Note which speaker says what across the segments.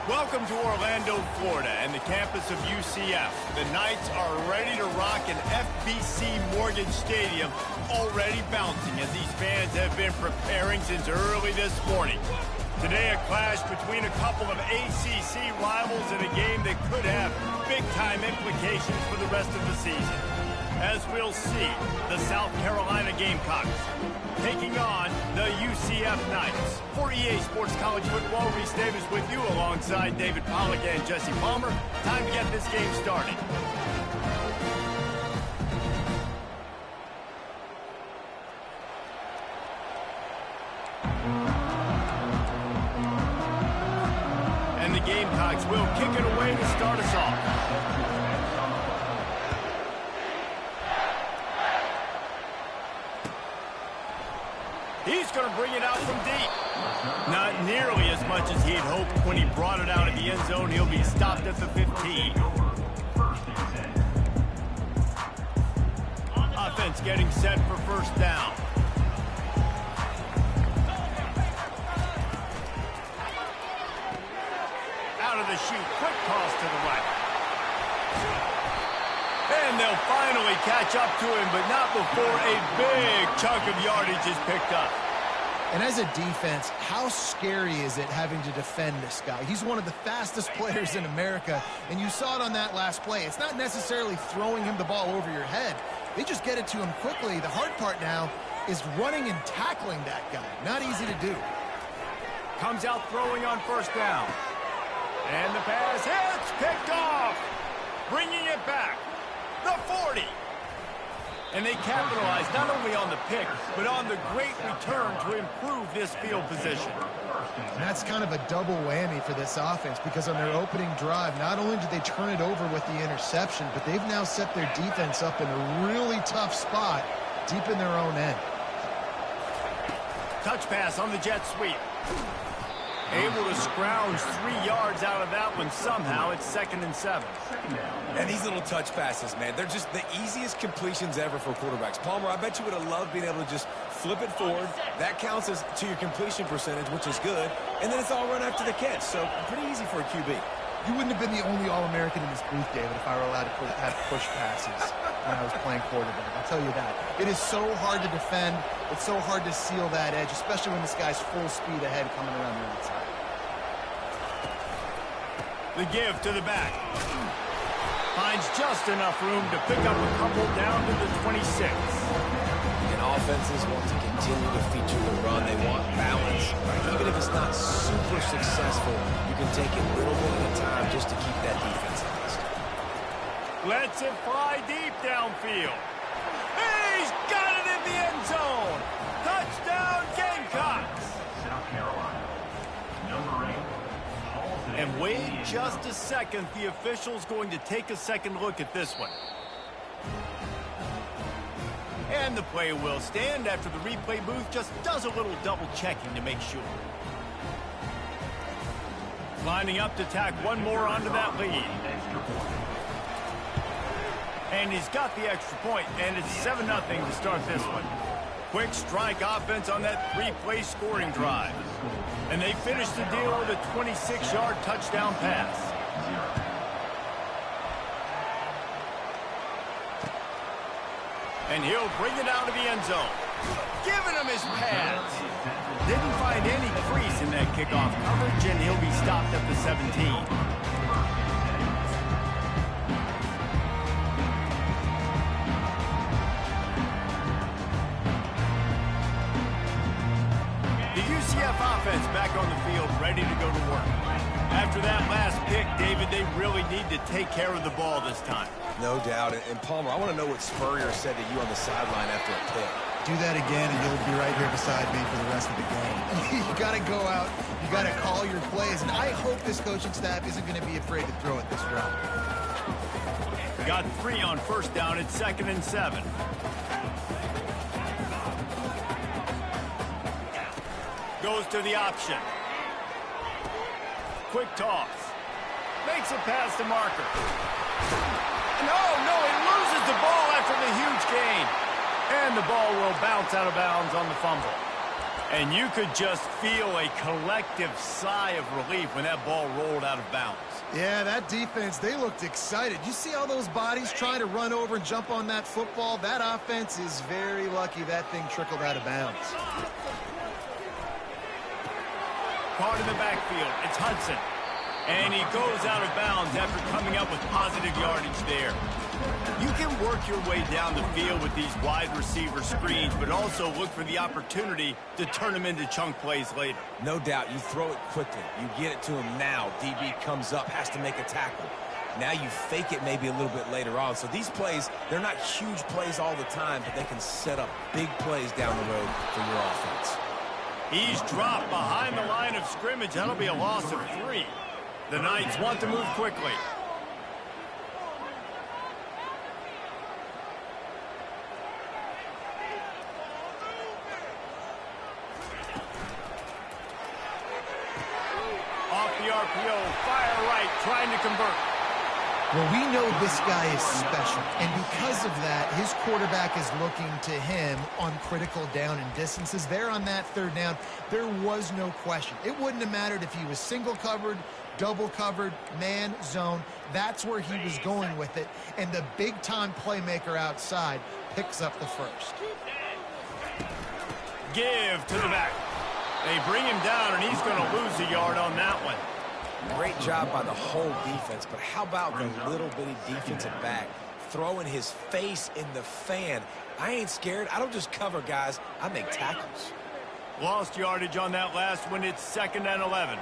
Speaker 1: Welcome to Orlando, Florida, and the campus of UCF. The Knights are ready to rock an FBC Mortgage Stadium, already bouncing as these fans have been preparing since early this morning. Today, a clash between a couple of ACC rivals in a game that could have big-time implications for the rest of the season. As we'll see, the South Carolina Gamecocks taking on the UCF Knights. For EA Sports College Football, Reese Davis with you alongside David Pollack and Jesse Palmer. Time to get this game started. And the Gamecocks will kick it away to start us off. He's going to bring it out from deep. Not nearly as much as he had hoped when he brought it out of the end zone. He'll be stopped at the 15. Offense getting set for first down. Out of the chute, quick toss to the right. And they'll finally catch up to him, but not before a big chunk of yardage is picked up.
Speaker 2: And as a defense, how scary is it having to defend this guy? He's one of the fastest players in America, and you saw it on that last play. It's not necessarily throwing him the ball over your head. They just get it to him quickly. The hard part now is running and tackling that guy. Not easy to do.
Speaker 1: Comes out throwing on first down. And the pass hits, picked off. Bringing it back. The 40. And they capitalize not only on the pick, but on the great return to improve this field position.
Speaker 2: And that's kind of a double whammy for this offense, because on their opening drive, not only did they turn it over with the interception, but they've now set their defense up in a really tough spot deep in their own end.
Speaker 1: Touch pass on the jet sweep. Able to scrounge 3 yards out of that one somehow. It's 2nd and 7.
Speaker 3: And these little touch passes, man, they're just the easiest completions ever for quarterbacks. Palmer, I bet you would have loved being able to just flip it forward. That counts as to your completion percentage, which is good. And then it's all run after the catch. So pretty easy for a QB.
Speaker 2: You wouldn't have been the only All-American in this booth, David, if I were allowed to have push passes when I was playing quarterback. I'll tell you that. It is so hard to defend. It's so hard to seal that edge, especially when this guy's full speed ahead coming around the outside.
Speaker 1: The give to the back. Finds just enough room to pick up a couple down to the 26.
Speaker 3: And offenses want to continue to feature the run. They want balance. Even if it's not super successful, you can take it little bit at a time just to keep that defense honest.
Speaker 1: Lets it fly deep downfield. He's got it in the end zone. Touchdown, Gamecocks.
Speaker 4: South Carolina, number 8.
Speaker 1: And wait just a second. The official's going to take a second look at this one. And the play will stand after the replay booth just does a little double checking to make sure. Lining up to tack one more onto that lead. And he's got the extra point, and it's 7-0 to start this one. Quick strike offense on that 3-play scoring drive. And they finish the deal with a 26-yard touchdown pass. And he'll bring it out of the end zone. Giving him his pads. Didn't find any crease in that kickoff coverage, and he'll be stopped at the 17. Offense back on the field, ready to go to work. After that last pick, David, they really need to take care of the ball this time.
Speaker 3: No doubt. And Palmer, I want to know what Spurrier said to you on the sideline after a pick.
Speaker 2: Do that again, and you'll be right here beside me for the rest of the game. You got to go out. You got to call your plays. And I hope this coaching staff isn't going to be afraid to throw it this route.
Speaker 1: Got 3 on first down. It's 2nd and 7. Goes to the option. Quick toss. Makes a pass to Marker. No, he loses the ball after the huge gain. And the ball will bounce out of bounds on the fumble. And you could just feel a collective sigh of relief when that ball rolled out of bounds.
Speaker 2: Yeah, that defense, they looked excited. You see all those bodies trying to run over and jump on that football? That offense is very lucky that thing trickled out of bounds.
Speaker 1: Caught in the backfield, it's Hudson. And he goes out of bounds after coming up with positive yardage there. You can work your way down the field with these wide receiver screens, but also look for the opportunity to turn them into chunk plays later.
Speaker 3: No doubt, you throw it quickly. You get it to him now. DB comes up, has to make a tackle. Now you fake it maybe a little bit later on. So these plays, they're not huge plays all the time, but they can set up big plays down the road for your offense.
Speaker 1: He's dropped behind the line of scrimmage. That'll be a loss of 3. The Knights want to move quickly. Off the RPO, fire right, trying to convert.
Speaker 2: Well, we know this guy is special, and because of that, his quarterback is looking to him on critical down and distances. There on that third down, there was no question. It wouldn't have mattered if he was single covered, double covered, man, zone. That's where he was going with it, and the big-time playmaker outside picks up the first.
Speaker 1: Give to the back. They bring him down, and he's going to lose a yard on that one.
Speaker 3: Great job by the whole defense, but how about the little bitty defensive back throwing his face in the fan? I ain't scared. I don't just cover guys. I make tackles.
Speaker 1: Lost yardage on that last one. It's 2nd and 11.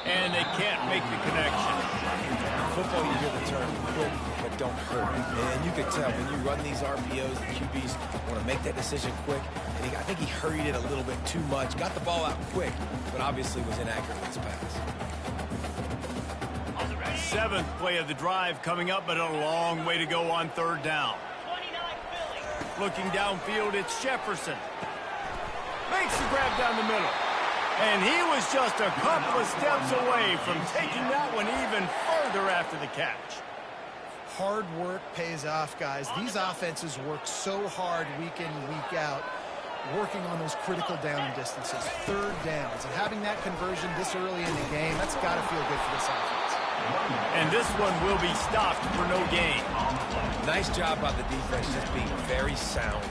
Speaker 1: And they can't make the connection.
Speaker 3: In football, you hear the term quick, but don't hurt. And you can tell when you run these RPOs, the QBs want to make that decision quick. And I think he hurried it a little bit too much. Got the ball out quick, but obviously was inaccurate with his pass.
Speaker 1: 7th play of the drive coming up, but a long way to go on 3rd down. Looking downfield, it's Jefferson. Makes the grab down the middle. And he was just a couple of steps away from taking that one even further after the catch.
Speaker 2: Hard work pays off, guys. These offenses work so hard week in, week out, working on those critical down and distances, 3rd downs. And having that conversion this early in the game, that's got to feel good for this offense.
Speaker 1: And this one will be stopped for no gain.
Speaker 3: Nice job by the defense, just being very sound,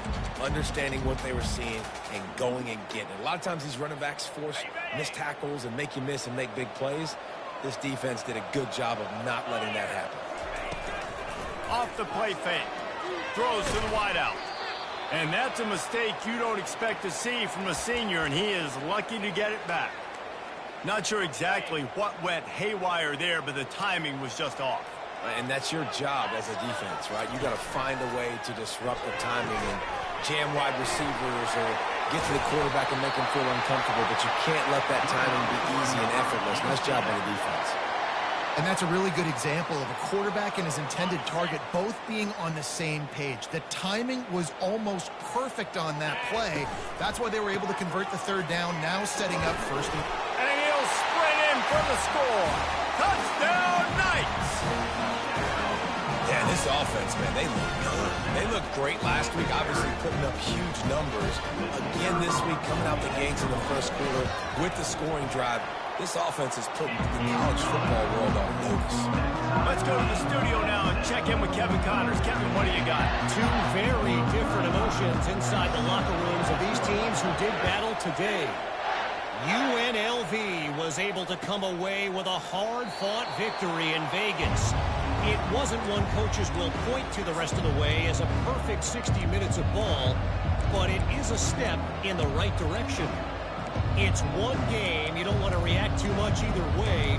Speaker 3: understanding what they were seeing, and going and getting it. A lot of times these running backs force missed tackles and make you miss and make big plays. This defense did a good job of not letting that happen.
Speaker 1: Off the play fake. Throws to the wideout. And that's a mistake you don't expect to see from a senior, and he is lucky to get it back. Not sure exactly what went haywire there, but the timing was just off.
Speaker 3: And that's your job as a defense, right? You got to find a way to disrupt the timing and jam wide receivers or get to the quarterback and make him feel uncomfortable, but you can't let that timing be easy and effortless. Nice job by the defense.
Speaker 2: And that's a really good example of a quarterback and his intended target both being on the same page. The timing was almost perfect on that play. That's why they were able to convert the 3rd down, now setting up 1st.
Speaker 1: And he'll sprint in for the score. Touchdown, Knights!
Speaker 3: Yeah, this offense, man, they look good. They looked great last week, obviously putting up huge numbers. Again this week, coming out the gates in the 1st quarter with the scoring drive. This offense is putting the college football world on notice.
Speaker 1: Let's go to the studio now and check in with Kevin Connors. Kevin, what do you got?
Speaker 5: 2 very different emotions inside the locker rooms of these teams who did battle today. UNLV was able to come away with a hard-fought victory in Vegas. It wasn't one coaches will point to the rest of the way as a perfect 60 minutes of ball, but it is a step in the right direction. It's one game. You don't want to react too much either way,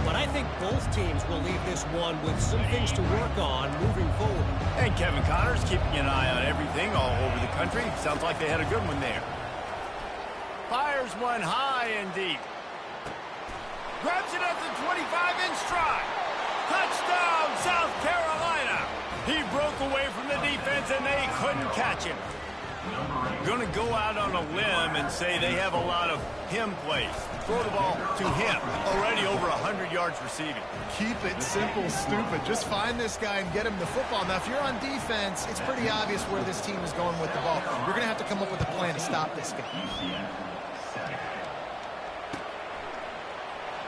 Speaker 5: but I think both teams will leave this one with some things to work on moving forward.
Speaker 1: And Kevin Connors keeping an eye on everything all over the country. Sounds like they had a good one there. Fires one high and deep. Grabs it at the 25 in stride. Touchdown, South Carolina. He broke away from the defense and they couldn't catch him. Going to go out on a limb and say they have a lot of him plays. Throw the ball to him. Already over 100 yards receiving.
Speaker 2: Keep it simple, stupid. Just find this guy and get him the football. Now, if you're on defense, it's pretty obvious where this team is going with the ball. You're going to have to come up with a plan to stop this guy.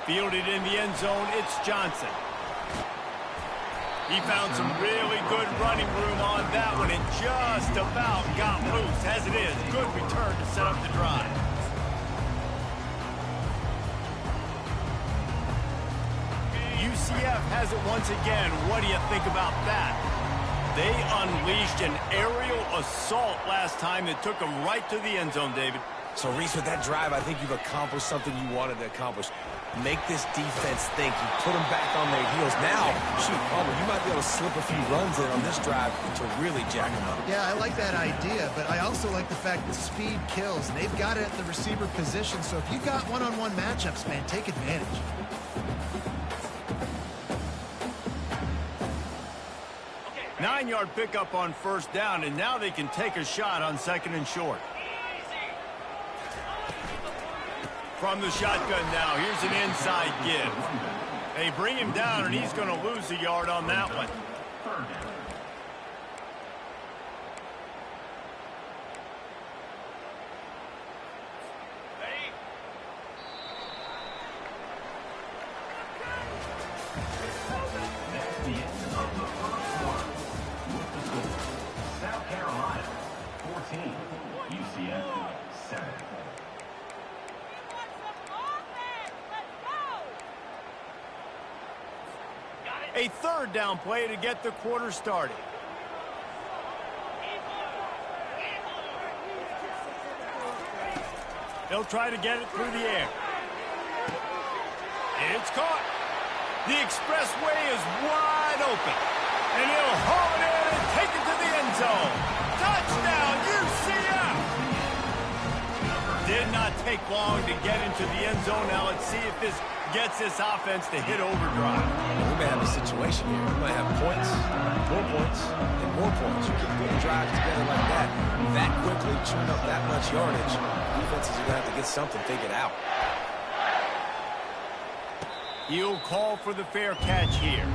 Speaker 1: Fielded in the end zone, it's Johnson. He found some really good running room on that one and just about got loose. As it is, good return to set up the drive. UCF has it once again. What do you think about that? They unleashed an aerial assault last time that took them right to the end zone, David.
Speaker 3: So, Reese, with that drive, I think you've accomplished something you wanted to accomplish. Make this defense think. You put them back on their heels. Now, shoot, Palmer, you might be able to slip a few runs in on this drive to really jack them up.
Speaker 2: Yeah, I like that idea, but I also like the fact that speed kills. And they've got it at the receiver position, so if you've got one-on-one matchups, man, take advantage.
Speaker 1: Okay. 9-yard pickup on first down, and now they can take a shot on second and short. From the shotgun now, here's an inside give. They bring him down, and he's going to lose a yard on that one.
Speaker 4: South Carolina, 14. UCF, 7.
Speaker 1: A third down play to get the quarter started. They'll try to get it through the air. It's caught. The expressway is wide open. And he'll haul it in and take it to the end zone. Touchdown, UCF! Did not take long to get into the end zone. Now let's see if this gets this offense to hit overdrive.
Speaker 3: We may have a situation here. We might have points, and more points. You keep putting drives together like that quickly, churn up that much yardage. Defenses are going to have to get something figured out.
Speaker 1: He'll call for the fair catch here.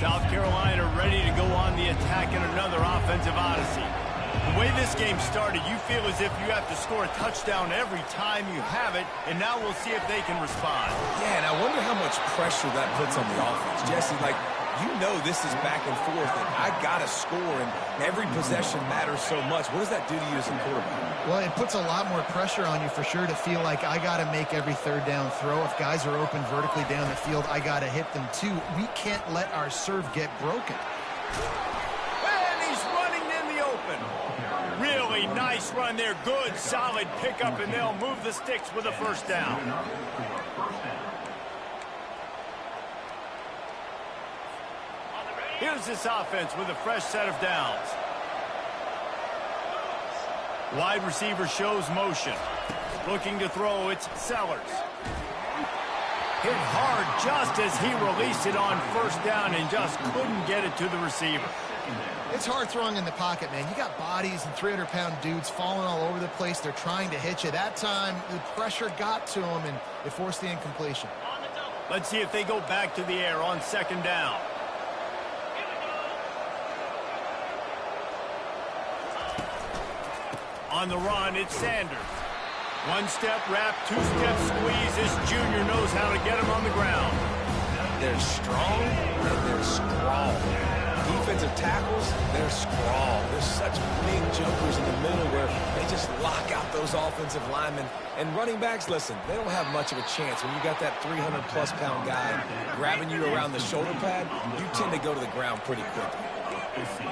Speaker 1: South Carolina ready to go on the attack in another offensive odyssey. The way this game started, you feel as if you have to score a touchdown every time you have it, and now we'll see if they can respond.
Speaker 3: Yeah, and I wonder how much pressure that puts on the offense. Jesse, like, you know this is back and forth, and I got to score, and every possession matters so much. What does that do to you as a quarterback?
Speaker 2: Well, it puts a lot more pressure on you for sure to feel like I got to make every third down throw. If guys are open vertically down the field, I got to hit them too. We can't let our serve get broken.
Speaker 1: And he's running in the open. Really nice run there. Good, solid pickup, and they'll move the sticks with a first down. Here's this offense with a fresh set of downs. Wide receiver shows motion. Looking to throw, it's Sellers. Hit hard just as he released it on first down and just couldn't get it to the receiver.
Speaker 2: It's hard throwing in the pocket, man. You got bodies and 300-pound dudes falling all over the place. They're trying to hit you. That time, the pressure got to them, and it forced the incompletion.
Speaker 1: Let's see if they go back to the air on second down. On the run, it's Sanders. One-step wrap, two-step squeeze. This junior knows how to get him on the ground.
Speaker 3: They're strong, and they're scrawl. Defensive tackles, they're scrawl. There's such big jumpers in the middle where they just lock out those offensive linemen. And running backs, listen, they don't have much of a chance. When you got that 300-plus pound guy grabbing you around the shoulder pad, you tend to go to the ground pretty quickly.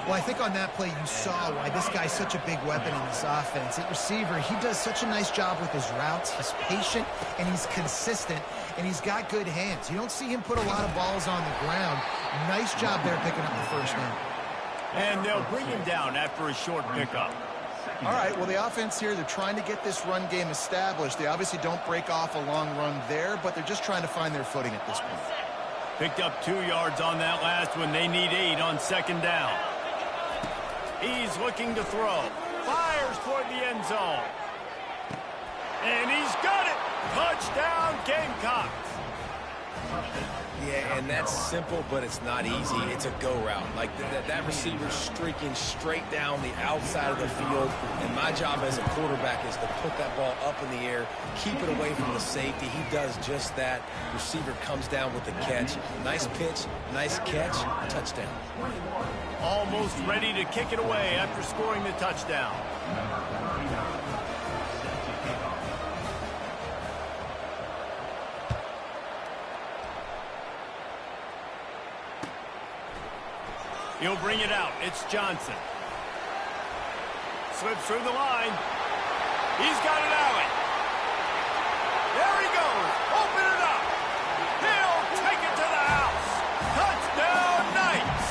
Speaker 2: Well, I think on that play you saw why this guy's such a big weapon in this offense. At receiver, he does such a nice job with his routes. He's patient, and he's consistent, and he's got good hands. You don't see him put a lot of balls on the ground. Nice job there picking up the first down.
Speaker 1: And they'll bring him down after a short pickup.
Speaker 2: All right, well, the offense here, they're trying to get this run game established. They obviously don't break off a long run there, but they're just trying to find their footing at this point.
Speaker 1: Picked up 2 yards on that last one. They need 8 on second down. He's looking to throw. Fires toward the end zone. And he's got it. Touchdown, Gamecocks.
Speaker 3: Yeah, and that's simple, but it's not easy. It's a go route. Like that receiver's streaking straight down the outside of the field, and my job as a quarterback is to put that ball up in the air, keep it away from the safety. He does just that. Receiver comes down with the catch. Nice pitch, nice catch, touchdown.
Speaker 1: Almost ready to kick it away after scoring the touchdown. He'll bring it out. It's Johnson. Slips through the line. He's got an alley. There he goes. Open it up. He'll take it to the house. Touchdown, Knights.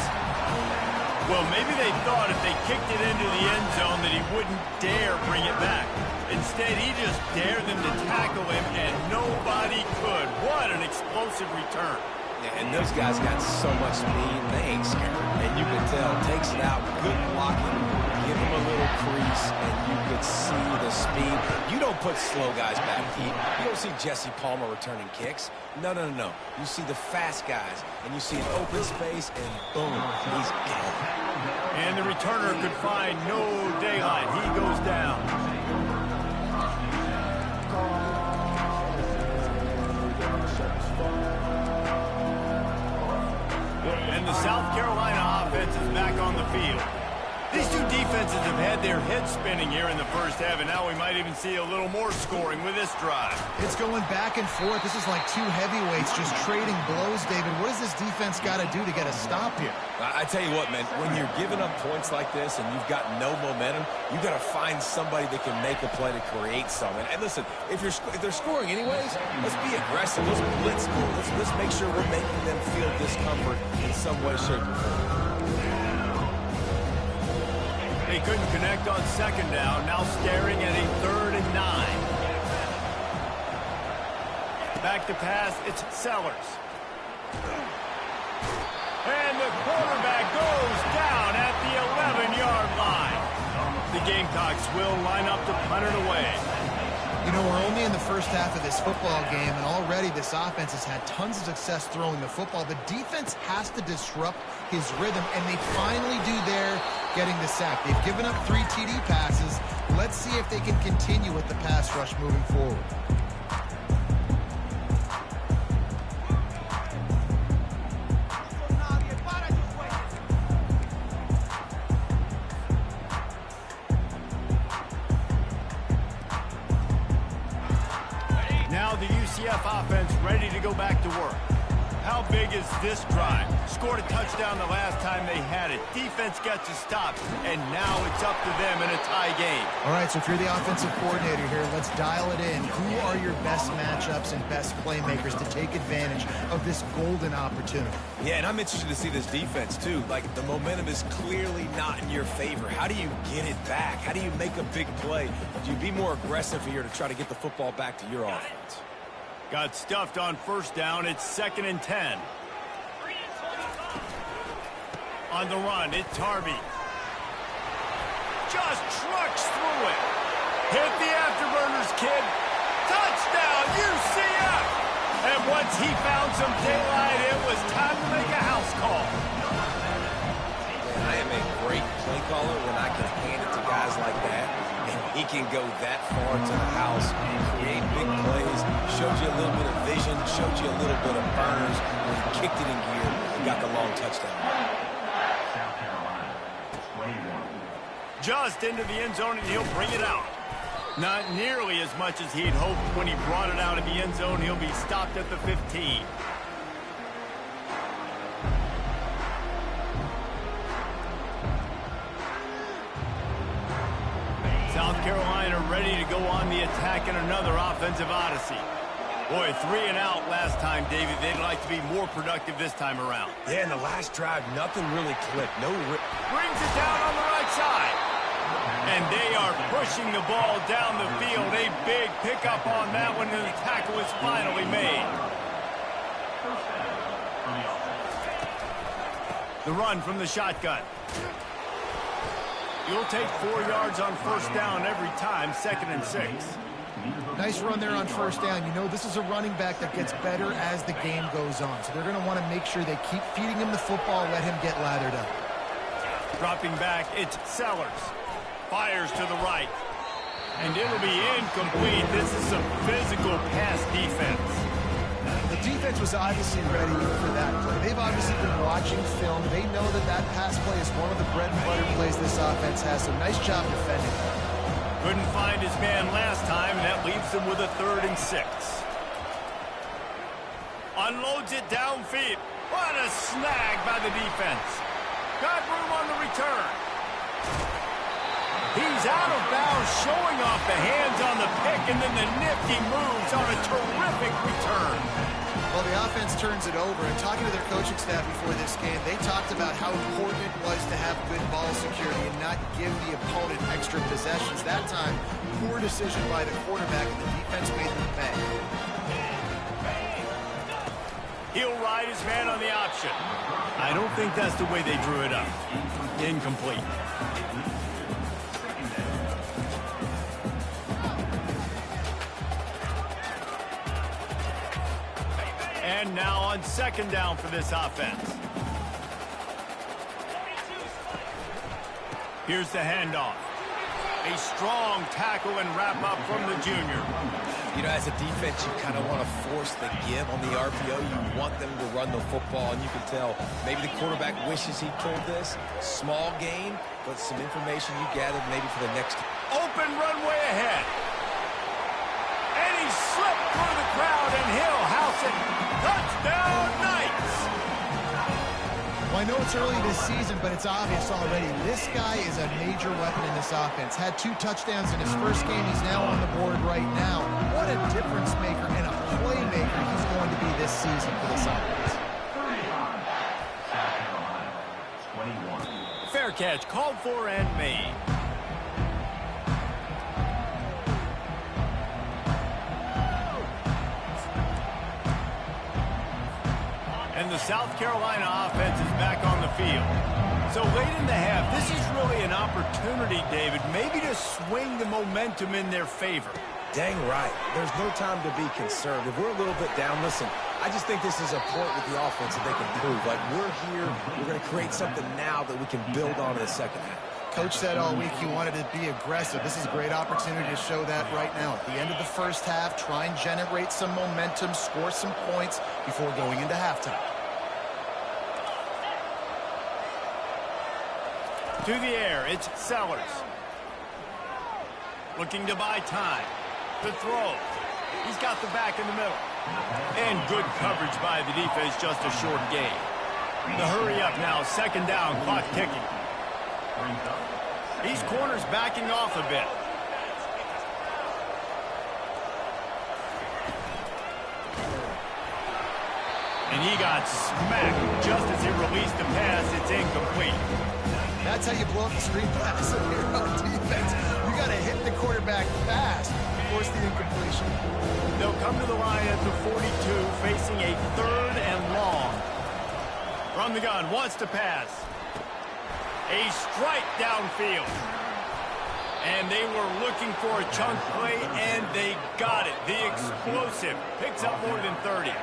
Speaker 1: Well, maybe they thought if they kicked it into the end zone that he wouldn't dare bring it back. Instead, he just dared them to tackle him, and nobody could. What an explosive return.
Speaker 3: Yeah, and those guys got so much speed, they ain't scared. And you can tell, takes it out, good blocking, give him a little crease, and you could see the speed. You don't put slow guys back deep. You don't see Jesse Palmer returning kicks. No, no, no, no. You see the fast guys, and you see an open space, and boom, he's gone.
Speaker 1: And the returner could find no daylight. He goes down. And the South Carolina offense is back on the field. These two defenses have had their heads spinning here in the first half, and now we might even see a little more scoring with this drive.
Speaker 2: It's going back and forth. This is like two heavyweights just trading blows, David. What does this defense got to do to get a stop here?
Speaker 3: I tell you what, man, when you're giving up points like this and you've got no momentum, you got to find somebody that can make a play to create something. And listen, if they're scoring anyways, let's be aggressive. Let's blitz score. Let's make sure we're making them feel discomfort in some way, shape, or form.
Speaker 1: They couldn't connect on second down. Now staring at a 3rd and 9. Back to pass. It's Sellers. And the quarterback goes down at the 11-yard line. The Gamecocks will line up to punt it away.
Speaker 2: You know, we're only in the first half of this football game, and already this offense has had tons of success throwing the football. The defense has to disrupt his rhythm, and they finally do there, getting the sack. They've given up 3 TD passes. Let's see if they can continue with the pass rush moving forward.
Speaker 1: Now the UCF offense ready to go back to work. How big is this drive? Scored a touchdown the last time they had it. Defense gets a stop, and now it's up to them in a tie game.
Speaker 2: All right, so if you're the offensive coordinator here, let's dial it in. Who are your best matchups and best playmakers to take advantage of this golden opportunity?
Speaker 3: Yeah, and I'm interested to see this defense, too. Like, the momentum is clearly not in your favor. How do you get it back? How do you make a big play? Do you be more aggressive here to try to get the football back to your offense?
Speaker 1: Got stuffed on first down. It's 2nd and 10. On the run, it's Harvey. Just trucks through it. Hit the afterburners, kid. Touchdown, UCF. And once he found some daylight, it was time to make a house call.
Speaker 3: I am a great play caller when I can hand it to guys like that. And he can go that far to the house and create big plays. Showed you a little bit of vision, showed you a little bit of burners when he kicked it in gear and got the long touchdown.
Speaker 4: South Carolina, 21.
Speaker 1: Just into the end zone, and he'll bring it out. Not nearly as much as he'd hoped when he brought it out of the end zone. He'll be stopped at the 15. South Carolina ready to go on the attack in another offensive odyssey. Boy, 3 and out last time, David. They'd like to be more productive this time around.
Speaker 3: Yeah, in the last drive, nothing really clicked.
Speaker 1: Brings it down on the right side. And they are pushing the ball down the field. A big pickup on that one, and the tackle is finally made. The run from the shotgun. You'll take 4 yards on first down every time, 2nd and 6.
Speaker 2: Nice run there on first down. You know, this is a running back that gets better as the game goes on. So they're going to want to make sure they keep feeding him the football, let him get lathered up.
Speaker 1: Dropping back, it's Sellers. Fires to the right. And it'll be incomplete. This is some physical pass defense.
Speaker 2: The defense was obviously ready for that play. They've obviously been watching film. They know that that pass play is one of the bread and butter plays this offense has. So nice job defending.
Speaker 1: Couldn't find his man last time, and that leaves him with a 3rd and 6. Unloads it downfield. What a snag by the defense. Got room on the return. He's out of bounds, showing off the hands on the pick, and then the nifty moves on a terrific return.
Speaker 2: Well, the offense turns it over, and talking to their coaching staff before this game, they talked about how important it was to have good ball security and not give the opponent extra possessions. That time, poor decision by the quarterback, and the defense made them pay.
Speaker 1: He'll ride his man on the option. I don't think that's the way they drew it up. Incomplete. And now on 2nd down for this offense. Here's the handoff. A strong tackle and wrap up from the junior.
Speaker 3: You know, as a defense, you kind of want to force the give on the RPO. You want them to run the football, and you can tell maybe the quarterback wishes he pulled this. Small gain, but some information you gathered maybe for the next.
Speaker 1: Open runway ahead. And he slipped through the crowd, and he'll house it. Touchdown, Knights!
Speaker 2: Well, I know it's early this season, but it's obvious already. This guy is a major weapon in this offense. Had 2 touchdowns in his first game. He's now on the board right now. What a difference maker and a playmaker he's going to be this season for this offense.
Speaker 1: Fair catch, called for and made. And the South Carolina offense is back on the field. So late in the half, this is really an opportunity, David, maybe to swing the momentum in their favor.
Speaker 3: Dang right. There's no time to be concerned. If we're a little bit down, listen, I just think this is a point with the offense that they can prove. Like, we're here, we're going to create something now that we can build on in the second half.
Speaker 2: Coach said all week he wanted to be aggressive. This is a great opportunity to show that right now. At the end of the first half, try and generate some momentum, score some points before going into halftime.
Speaker 1: To the air, it's Sellers. Looking to buy time. To throw. He's got the back in the middle. And good coverage by the defense, just a short gain. The hurry up now, 2nd down, clock ticking. These corners backing off a bit. And he got smacked just as he released the pass. It's incomplete.
Speaker 2: That's how you blow up the screen pass in your own defense. You got to hit the quarterback fast to force the incompletion.
Speaker 1: They'll come to the line at the 42, facing a 3rd and long. From the gun, wants to pass. A strike downfield. And they were looking for a chunk play, and they got it. The explosive picks up more than 30.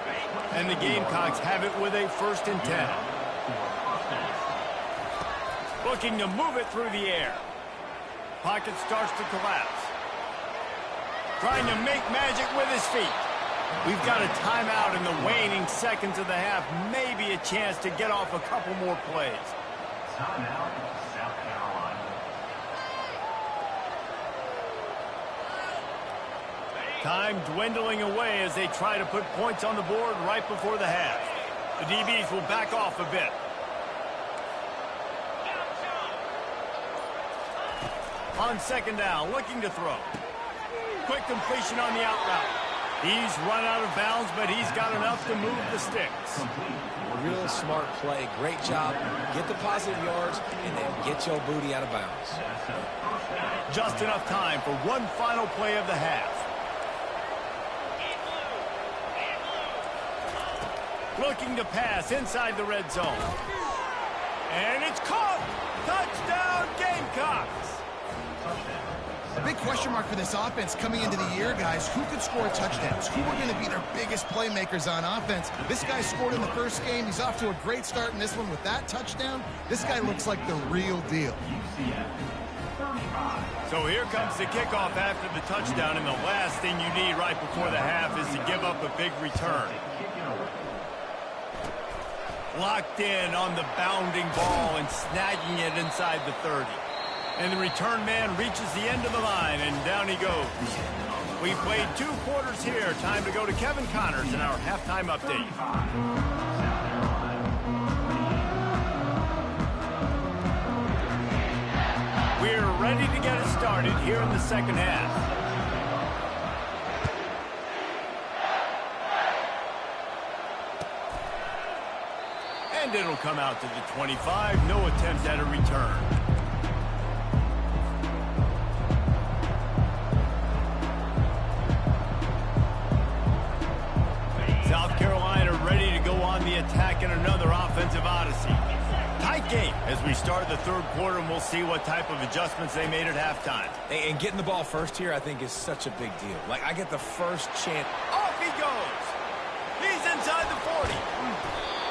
Speaker 1: And the Gamecocks have it with a 1st and 10. Looking to move it through the air. Pocket starts to collapse. Trying to make magic with his feet. We've got a timeout in the waning seconds of the half. Maybe a chance to get off a couple more plays.
Speaker 4: Timeout, South Carolina.
Speaker 1: Time dwindling away as they try to put points on the board right before the half. The DBs will back off a bit. On 2nd down, looking to throw. Quick completion on the out route. He's run out of bounds, but he's got enough to move the sticks.
Speaker 3: Real smart play. Great job. Get the positive yards, and then get your booty out of bounds.
Speaker 1: Just enough time for one final play of the half. Looking to pass inside the red zone. And it's caught! Touchdown, Gamecocks!
Speaker 2: A big question mark for this offense coming into the year, guys. Who could score touchdowns? Who are going to be their biggest playmakers on offense? This guy scored in the first game. He's off to a great start in this one with that touchdown. This guy looks like the real deal.
Speaker 1: So here comes the kickoff after the touchdown, and the last thing you need right before the half is to give up a big return. Locked in on the bounding ball and snagging it inside the 30. And the return man reaches the end of the line, and down he goes. We played 2 quarters here. Time to go to Kevin Connors in our halftime update. We're ready to get it started here in the second half. And it'll come out to the 25. No attempt at a return. South Carolina ready to go on the attack in another offensive odyssey. Tight game as we start the third quarter, and we'll see what type of adjustments they made at halftime.
Speaker 3: And getting the ball first here, I think, is such a big deal. Like, I get the first chance.
Speaker 1: Off he goes. He's inside the 40.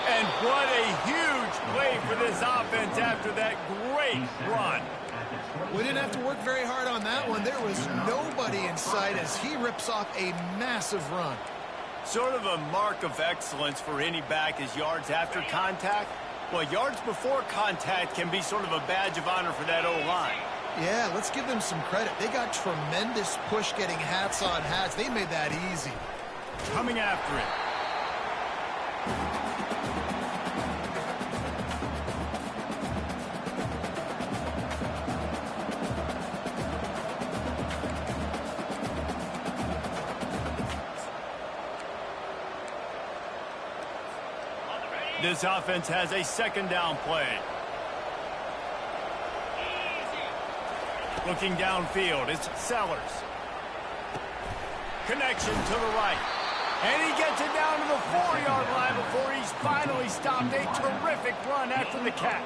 Speaker 1: And what a huge play for this offense after that great run.
Speaker 2: We didn't have to work very hard on that one. There was nobody in sight as he rips off a massive run.
Speaker 1: Sort of a mark of excellence for any back is yards after contact. Well, yards before contact can be sort of a badge of honor for that O-line.
Speaker 2: Yeah, let's give them some credit. They got tremendous push getting hats on hats. They made that easy.
Speaker 1: Coming after it. This offense has a second down play. Looking downfield, it's Sellers. Connection to the right. And he gets it down to the 4-yard line before he's finally stopped. A terrific run after the catch.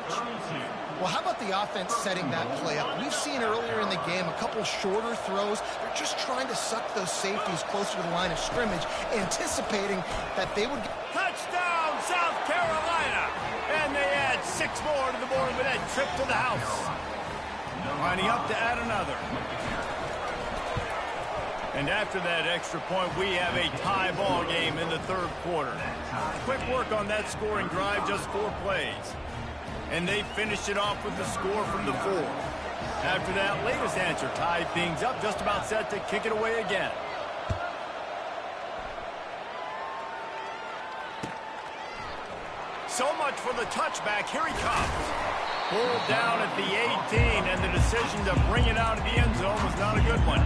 Speaker 2: Well, how about the offense setting that play up? We've seen earlier in the game a couple shorter throws. They're just trying to suck those safeties closer to the line of scrimmage, anticipating that they would get...
Speaker 1: Touchdown, South Carolina! And they add 6 more to the board with that trip to the house. Lining up to add another. And after that extra point, we have a tie ball game in the third quarter. Quick work on that scoring drive, just 4 plays. And they finished it off with the score from the 4. After that latest answer, tied things up, just about set to kick it away again. So much for the touchback. Here he comes. Pulled down at the 18, and the decision to bring it out of the end zone was not a good one.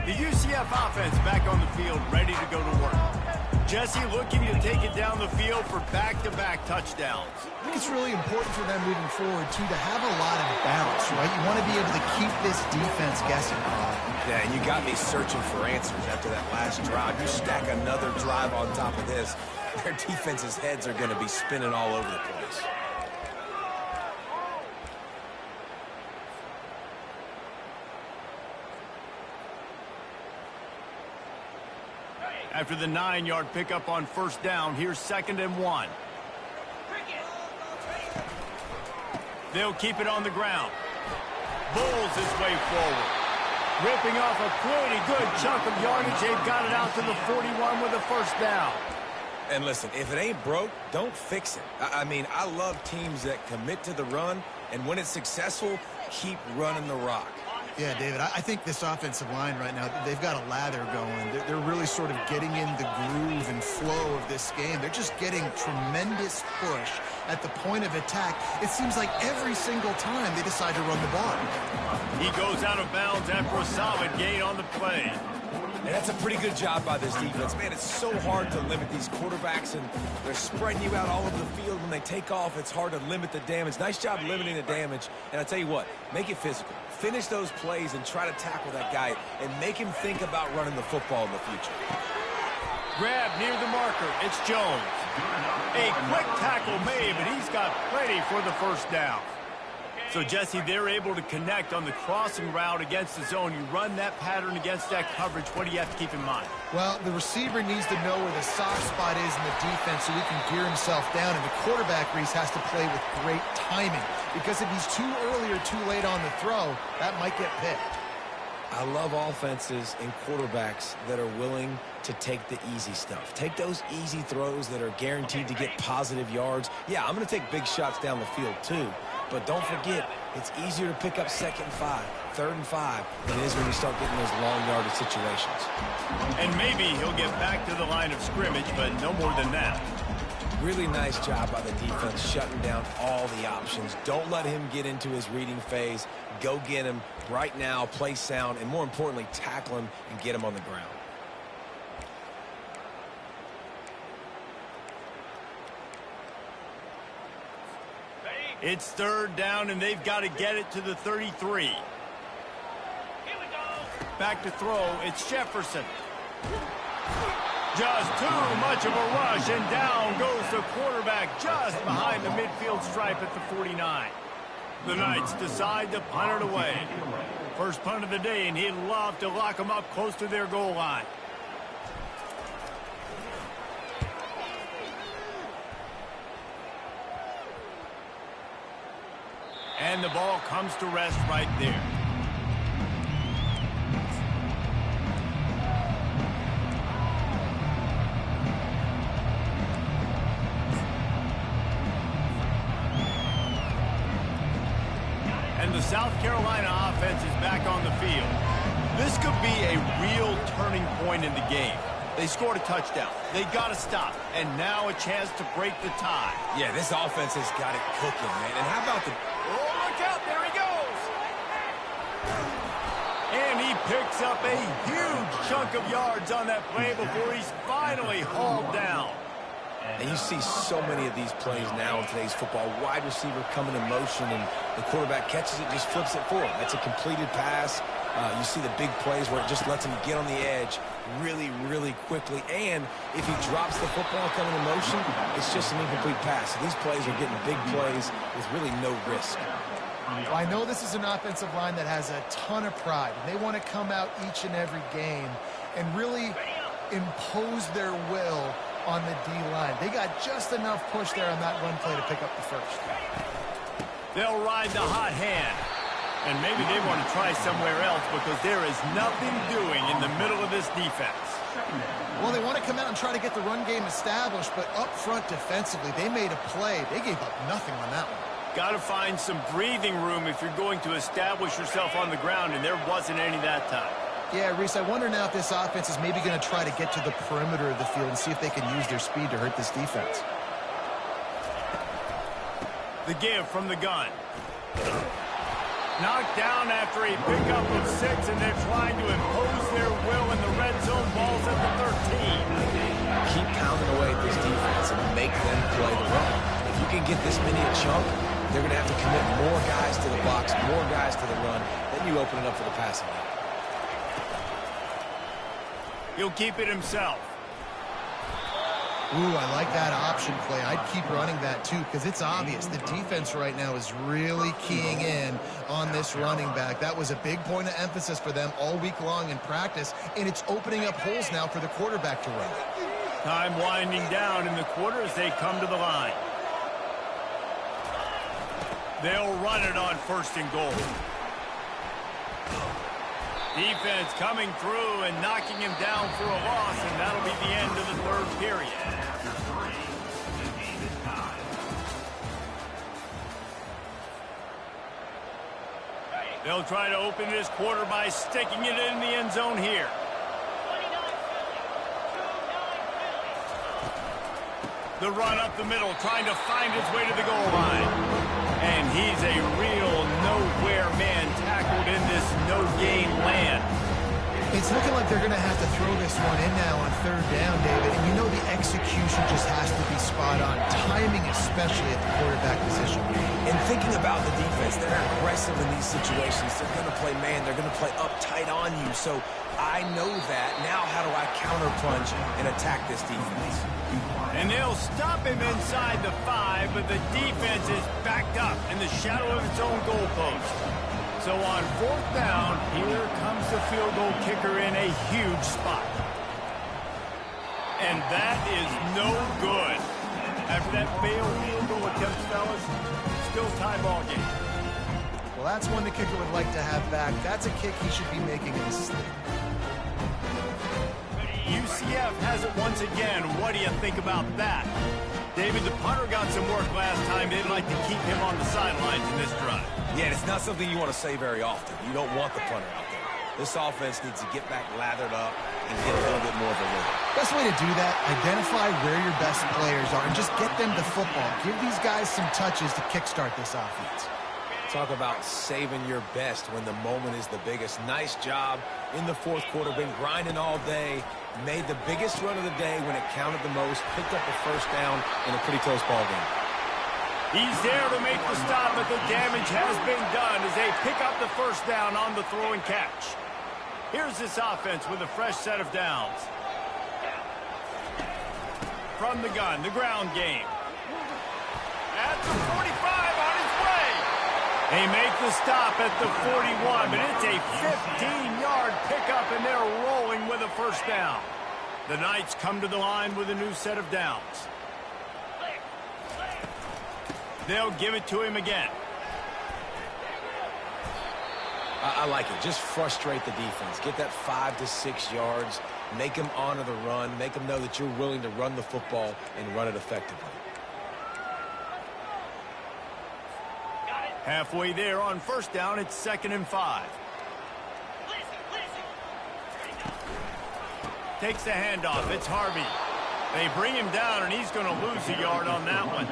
Speaker 1: The UCF offense back on the field, ready to go to work. Jesse looking to take it down the field for back-to-back touchdowns.
Speaker 2: I think it's really important for them moving forward, too, to have a lot of balance, right? You want to be able to keep this defense guessing.
Speaker 3: Yeah, and you got me searching for answers after that last drive. You stack another drive on top of this, their defense's heads are going to be spinning all over the place.
Speaker 1: After the 9-yard pickup on first down, here's 2nd and 1. They'll keep it on the ground. Bulls his way forward. Ripping off a pretty good chunk of yardage. They've got it out to the 41 with a first down.
Speaker 3: And listen, if it ain't broke, don't fix it. I mean, I love teams that commit to the run, and when it's successful, keep running the rock.
Speaker 2: Yeah, David, I think this offensive line right now, they've got a lather going. They're really sort of getting in the groove and flow of this game. They're just getting tremendous push at the point of attack. It seems like every single time they decide to run the ball.
Speaker 1: He goes out of bounds after a solid gain on the play.
Speaker 3: And that's a pretty good job by this defense. Man, it's so hard to limit these quarterbacks, and they're spreading you out all over the field. When they take off, it's hard to limit the damage. Nice job limiting the damage. And I tell you what, make it physical. Finish those plays and try to tackle that guy and make him think about running the football in the future.
Speaker 1: Grab near the marker. It's Jones. A quick tackle made, but he's got plenty for the first down. So, Jesse, they're able to connect on the crossing route against the zone. You run that pattern against that coverage. What do you have to keep in mind?
Speaker 2: Well, the receiver needs to know where the soft spot is in the defense so he can gear himself down. And the quarterback, Reese, has to play with great timing. Because if he's too early or too late on the throw, that might get picked.
Speaker 3: I love offenses and quarterbacks that are willing to take the easy stuff. Take those easy throws that are guaranteed to get positive yards. Yeah, I'm going to take big shots down the field too. But don't forget, it's easier to pick up 2nd and 5, 3rd and 5 than it is when you start getting those long yardage situations.
Speaker 1: And maybe he'll get back to the line of scrimmage, but no more than that.
Speaker 3: Really nice job by the defense shutting down all the options. Don't let him get into his reading phase. Go get him right now, play sound, and more importantly, tackle him and get him on the ground.
Speaker 1: It's 3rd down, and they've got to get it to the 33. Back to throw, it's Jefferson. Just too much of a rush, and down goes the quarterback just behind the midfield stripe at the 49. The Knights decide to punt it away. First punt of the day, and he'd love to lock them up close to their goal line. And the ball comes to rest right there. And the South Carolina offense is back on the field. This could be a real turning point in the game. They scored a touchdown. They got to stop. And now a chance to break the tie.
Speaker 3: Yeah, this offense has got it cooking, man. And how about the...
Speaker 1: Oh, look out. There he goes. And he picks up a huge chunk of yards on that play before he's finally hauled down.
Speaker 3: And you see so many of these plays now in today's football. Wide receiver coming in motion, and the quarterback catches it, just flips it forward. That's a completed pass. You see the big plays where it just lets him get on the edge really, really quickly. And if he drops the football coming in motion, it's just an incomplete pass. So these plays are getting big plays with really no risk.
Speaker 2: Well, I know this is an offensive line that has a ton of pride. And they want to come out each and every game and really impose their will on the D-line. They got just enough push there on that run play to pick up the first.
Speaker 1: They'll ride the hot hand. And maybe they want to try somewhere else because there is nothing doing in the middle of this defense.
Speaker 2: Well, they want to come out and try to get the run game established, but up front defensively, they made a play. They gave up nothing on that one.
Speaker 1: Got to find some breathing room if you're going to establish yourself on the ground, and there wasn't any that time.
Speaker 2: Yeah, Reese, I wonder now if this offense is maybe going to try to get to the perimeter of the field and see if they can use their speed to hurt this defense.
Speaker 1: The give from the gun. Knocked down after a pickup of 6, and they're trying to impose their will in the red zone. Ball's at the 13.
Speaker 3: Keep pounding away at this defense and make them play the run. If you can get this many a chunk, they're going to have to commit more guys to the box, more guys to the run. Then you open it up for the passing game.
Speaker 1: He'll keep it himself.
Speaker 2: Ooh, I like that option play. I'd keep running that too because it's obvious the defense right now is really keying in on this running back. That was a big point of emphasis for them all week long in practice, and it's opening up holes now for the quarterback to run.
Speaker 1: Time winding down in the quarter as they come to the line. They'll run it on 1st and goal. Defense coming through and knocking him down for a loss, and that'll be the end of the 3rd period. They'll try to open this quarter by sticking it in the end zone here. The run up the middle, trying to find his way to the goal line. And he's a real nowhere man tackled in this no-gain land.
Speaker 2: It's looking like they're going to have to throw this one in now on 3rd down, David. And you know the execution just has to be spot on. Timing, especially at the quarterback position.
Speaker 3: And thinking about the defense, they're aggressive in these situations. They're going to play man. They're going to play up tight on you. So I know that. Now how do I counterpunch and attack this defense?
Speaker 1: And they'll They'll stop him inside the 5, but the defense is backed up in the shadow of its own goalpost. So on 4th down, here comes the field goal kicker in a huge spot. And that is no good. After that failed field goal attempt, fellas, still tie ball game.
Speaker 2: Well, that's one the kicker would like to have back. That's a kick he should be making in his sleep.
Speaker 1: UCF has it once again. What do you think about that? David, the punter got some work last time. They'd like to keep him on the sidelines in this drive.
Speaker 3: Yeah, it's not something you want to say very often. You don't want the punter out there. This offense needs to get back lathered up and get a little bit more of a rhythm.
Speaker 2: Best way to do that, identify where your best players are and just get them the football. Give these guys some touches to kickstart this offense.
Speaker 3: Talk about saving your best when the moment is the biggest. Nice job in the 4th quarter. Been grinding all day. Made the biggest run of the day when it counted the most. Picked up the 1st down in a pretty close ball game.
Speaker 1: He's there to make the stop, but the damage has been done as they pick up the 1st down on the throw and catch. Here's this offense with a fresh set of downs. From the gun, the ground game. At the 45 on his way. They make the stop at the 41, but it's a 15-yard pickup, and they're rolling with a 1st down. The Knights come to the line with a new set of downs. They'll give it to him again.
Speaker 3: I like it. Just frustrate the defense. Get that 5 to 6 yards. Make them honor the run. Make them know that you're willing to run the football and run it effectively.
Speaker 1: Halfway there on 1st down, it's 2nd and 5. Takes the handoff. It's Harvey. They bring him down, and he's going to lose a yard on that one.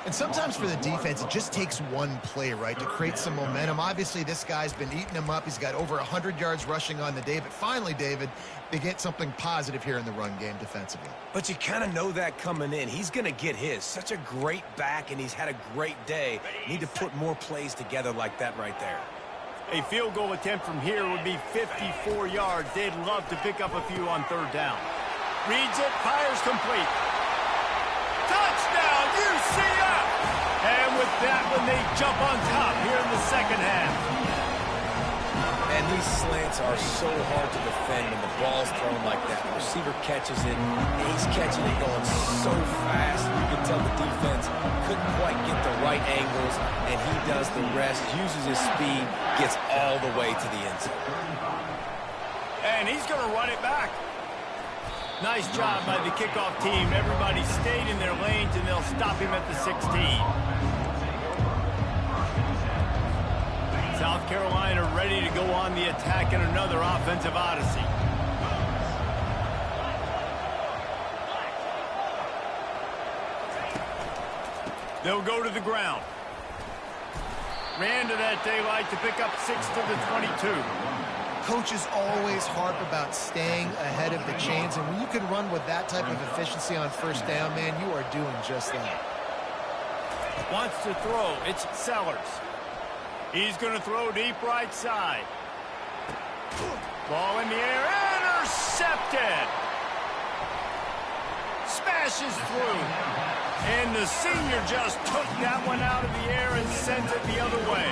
Speaker 2: And sometimes for the defense, it just takes one play, right, to create some momentum. Obviously, this guy's been eating him up. He's got over 100 yards rushing on the day. But finally, David, they get something positive here in the run game defensively.
Speaker 3: But you kind of know that coming in. He's going to get his. Such a great back, and he's had a great day. Need to put more plays together like that right there.
Speaker 1: A field goal attempt from here would be 54 yards. They'd love to pick up a few on 3rd down. Reads it, fires complete. Touchdown, UCF! And with that one, they jump on top here in the 2nd half.
Speaker 3: And these slants are so hard to defend when the ball's thrown like that. The receiver catches it, and he's catching it going so fast. You can tell the defense couldn't quite get the right angles, and he does the rest, uses his speed, gets all the way to the end zone.
Speaker 1: And he's going to run it back. Nice job by the kickoff team. Everybody stayed in their lanes, and they'll stop him at the 16. South Carolina ready to go on the attack in another offensive odyssey. They'll go to the ground. Ran to that daylight to pick up 6 to the 22.
Speaker 2: Coaches always harp about staying ahead of the chains, and when you can run with that type of efficiency on 1st down, man, you are doing just that.
Speaker 1: Wants to throw. It's Sellers. He's going to throw deep right side. Ball in the air. Intercepted. Smashes through. And the senior just took that one out of the air and sent it the other way.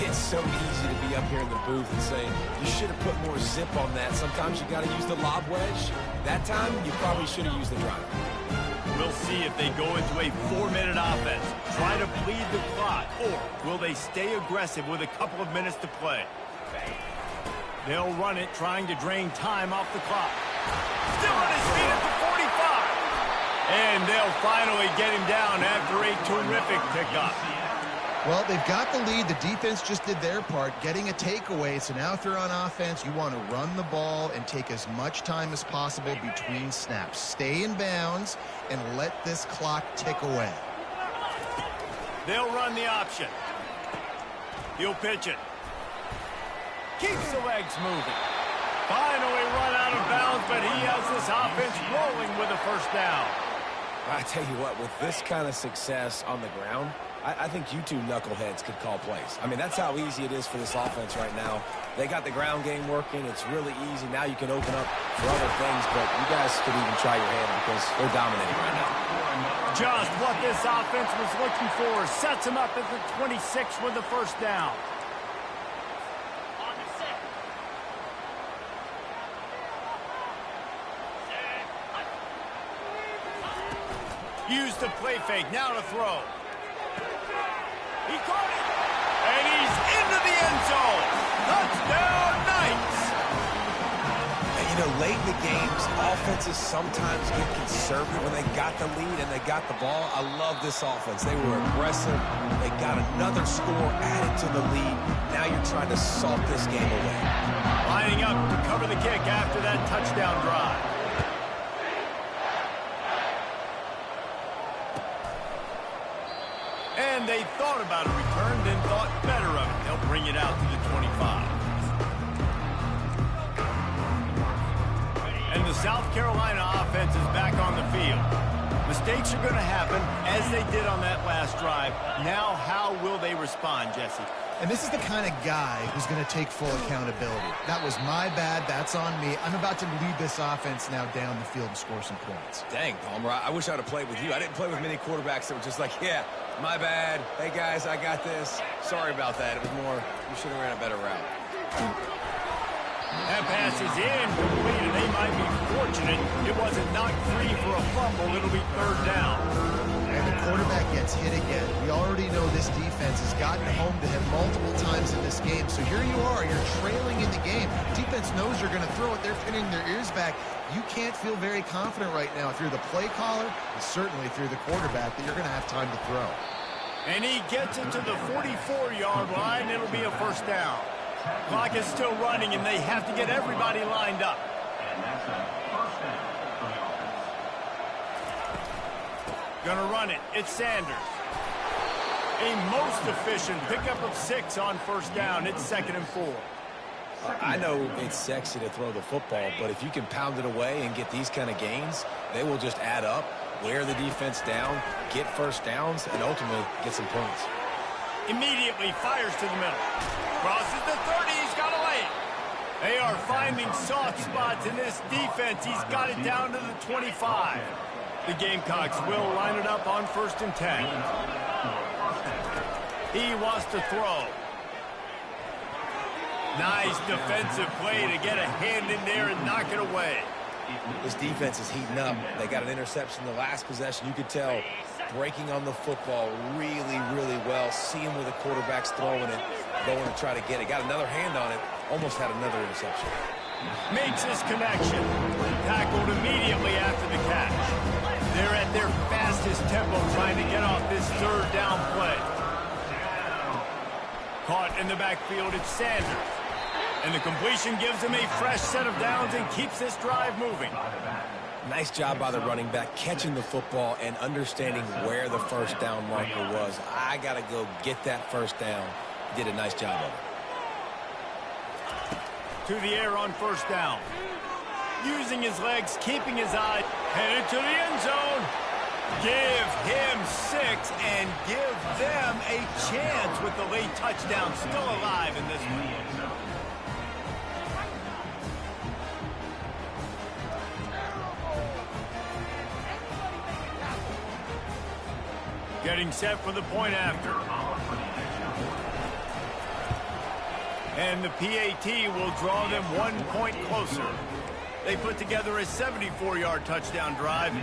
Speaker 3: It's so easy to be up here in the booth and say, you should have put more zip on that. Sometimes you got to use the lob wedge. That time, you probably should have used the drive.
Speaker 1: We'll see if they go into a 4-minute offense, try to bleed the clock, or will they stay aggressive with a couple of minutes to play? They'll run it, trying to drain time off the clock. Still on his feet at the 45. And they'll finally get him down after a terrific pickup.
Speaker 2: Well, they've got the lead. The defense just did their part, getting a takeaway. So now if they're on offense, you want to run the ball and take as much time as possible between snaps. Stay in bounds and let this clock tick away.
Speaker 1: They'll run the option. He'll pitch it. Keeps the legs moving. Finally run out of bounds, but he has this offense rolling with a 1st down.
Speaker 3: I tell you what, with this kind of success on the ground, I think you two knuckleheads could call plays. I mean, that's how easy it is for this offense right now. They got the ground game working. It's really easy. Now you can open up for other things, but you guys could even try your hand because they're dominating right now.
Speaker 1: Just what this offense was looking for. Sets him up at the 26 with the first down. Use the play fake. Now to throw. He caught it. And he's into the end zone. Touchdown, Knights.
Speaker 3: And, you know, late in the games, offenses sometimes get conservative when they got the lead and they got the ball. I love this offense. They were aggressive. They got another score added to the lead. Now you're trying to salt this game away.
Speaker 1: Lining up to cover the kick after that touchdown drive. And they thought about a return, then thought better of it. They'll bring it out to the 25. And the South Carolina offense is back on the field. Mistakes are going to happen, as they did on that last drive. Now, how will they respond, Jesse?
Speaker 2: And this is the kind of guy who's going to take full accountability. That was my bad. That's on me. I'm about to lead this offense now down the field and score some points.
Speaker 3: Dang, Palmer, I wish I would have played with you. I didn't play with many quarterbacks that were just like, yeah, my bad. Hey, guys, I got this. Sorry about that. It was more, you should have ran a better route.
Speaker 1: That pass is incomplete, and they might be fortunate it wasn't knocked free for a fumble. It'll be third down.
Speaker 2: And the quarterback gets hit again. We already know this defense has gotten home to him multiple times in this game. So here you are, you're trailing in the game. Defense knows you're going to throw it. They're pinning their ears back. You can't feel very confident right now if you're the play caller, and certainly if you're the quarterback, that you're going to have time to throw.
Speaker 1: And he gets it to the 44-yard line. It'll be a first down. Clock is still running, and they have to get everybody lined up.
Speaker 4: And that's a first down for the offense.
Speaker 1: Gonna run it. It's Sanders. A most efficient pickup of 6 on first down. It's 2nd and 4.
Speaker 3: I know it's sexy to throw the football, but if you can pound it away and get these kind of gains, they will just add up, wear the defense down, get first downs, and ultimately get some points.
Speaker 1: Immediately fires to the middle. Crosses the 30. He's got to lay it. They are finding soft spots in this defense. He's got it down to the 25. The Gamecocks will line it up on 1st and 10. He wants to throw. Nice defensive play to get a hand in there and knock it away.
Speaker 3: This defense is heating up. They got an interception the last possession. You could tell breaking on the football really, really well. Seeing where the quarterback's throwing it, going to try to get it. Got another hand on it. Almost had another interception.
Speaker 1: Makes his connection. Tackled immediately after the catch. They're at their fastest tempo trying to get off this third down play. Caught in the backfield, it's Sanders. And the completion gives him a fresh set of downs and keeps this drive moving.
Speaker 3: Nice job by the running back catching the football and understanding where the first down marker was. I got to go get that first down. He did a nice job of it.
Speaker 1: To the air on first down. Using his legs, keeping his eye. Headed to the end zone. Give him 6 and give them a chance with the late touchdown still alive in this one. Getting set for the point after. And the PAT will draw them 1 point closer. They put together a 74-yard touchdown drive.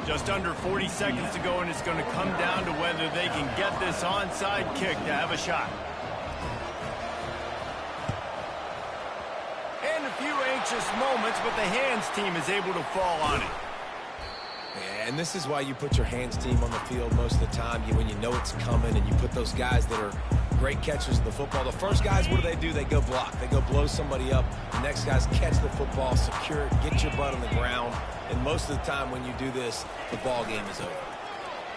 Speaker 1: Just under 40 seconds to go, and it's going to come down to whether they can get this onside kick to have a shot. And a few anxious moments, but the hands team is able to fall on it.
Speaker 3: And this is why you put your hands team on the field most of the time. When you know it's coming and you put those guys that are great catchers of the football. The first guys, what do? They go block. They go blow somebody up. The next guys catch the football, secure it, get your butt on the ground. And most of the time when you do this, the ball game is over.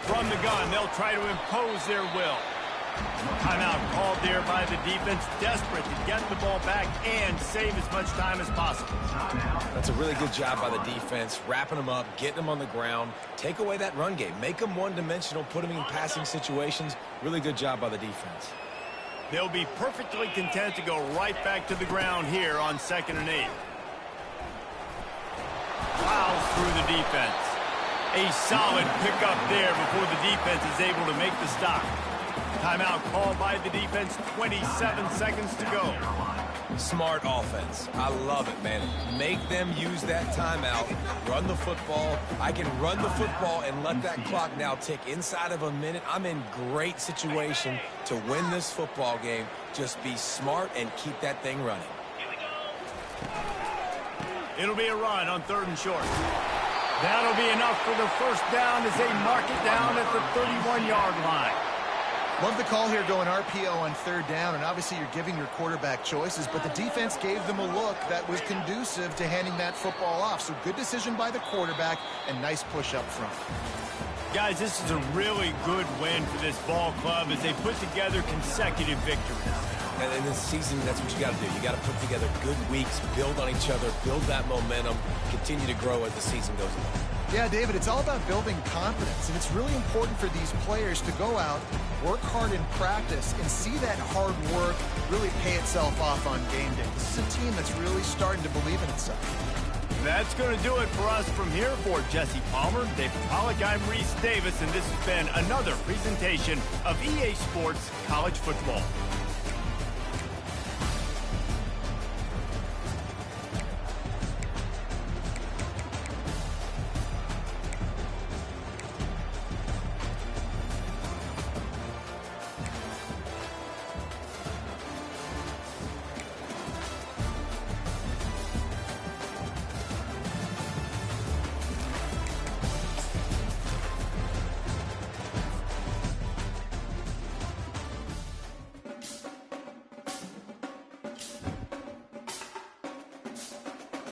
Speaker 1: From the gun, they'll try to impose their will. Timeout called there by the defense, desperate to get the ball back and save as much time as possible.
Speaker 3: That's a really good job by the defense, wrapping them up, getting them on the ground, take away that run game, make them one-dimensional, put them in passing situations. Really good job by the defense.
Speaker 1: They'll be perfectly content to go right back to the ground here on 2nd and 8. Plows through the defense. A solid pickup there before the defense is able to make the stop. Timeout called by the defense, 27 seconds to go.
Speaker 3: Smart offense. I love it, man. Make them use that timeout, run the football. I can run the football and let that clock now tick inside of a minute. I'm in great situation to win this football game. Just be smart and keep that thing running.
Speaker 1: It'll be a run on 3rd and short. That'll be enough for the first down as they mark it down at the 31-yard line.
Speaker 2: Love the call here going RPO on 3rd down, and obviously you're giving your quarterback choices, but the defense gave them a look that was conducive to handing that football off. So good decision by the quarterback and nice push up front.
Speaker 1: Guys, this is a really good win for this ball club as they put together consecutive victories.
Speaker 3: And in this season, that's what you got to do. You got to put together good weeks, build on each other, build that momentum, continue to grow as the season goes on.
Speaker 2: Yeah, David, it's all about building confidence, and it's really important for these players to go out, work hard in practice, and see that hard work really pay itself off on game day. This is a team that's really starting to believe in itself.
Speaker 1: That's going to do it for us from here. For Jesse Palmer, David Pollack, I'm Reese Davis, and this has been another presentation of EA Sports College Football.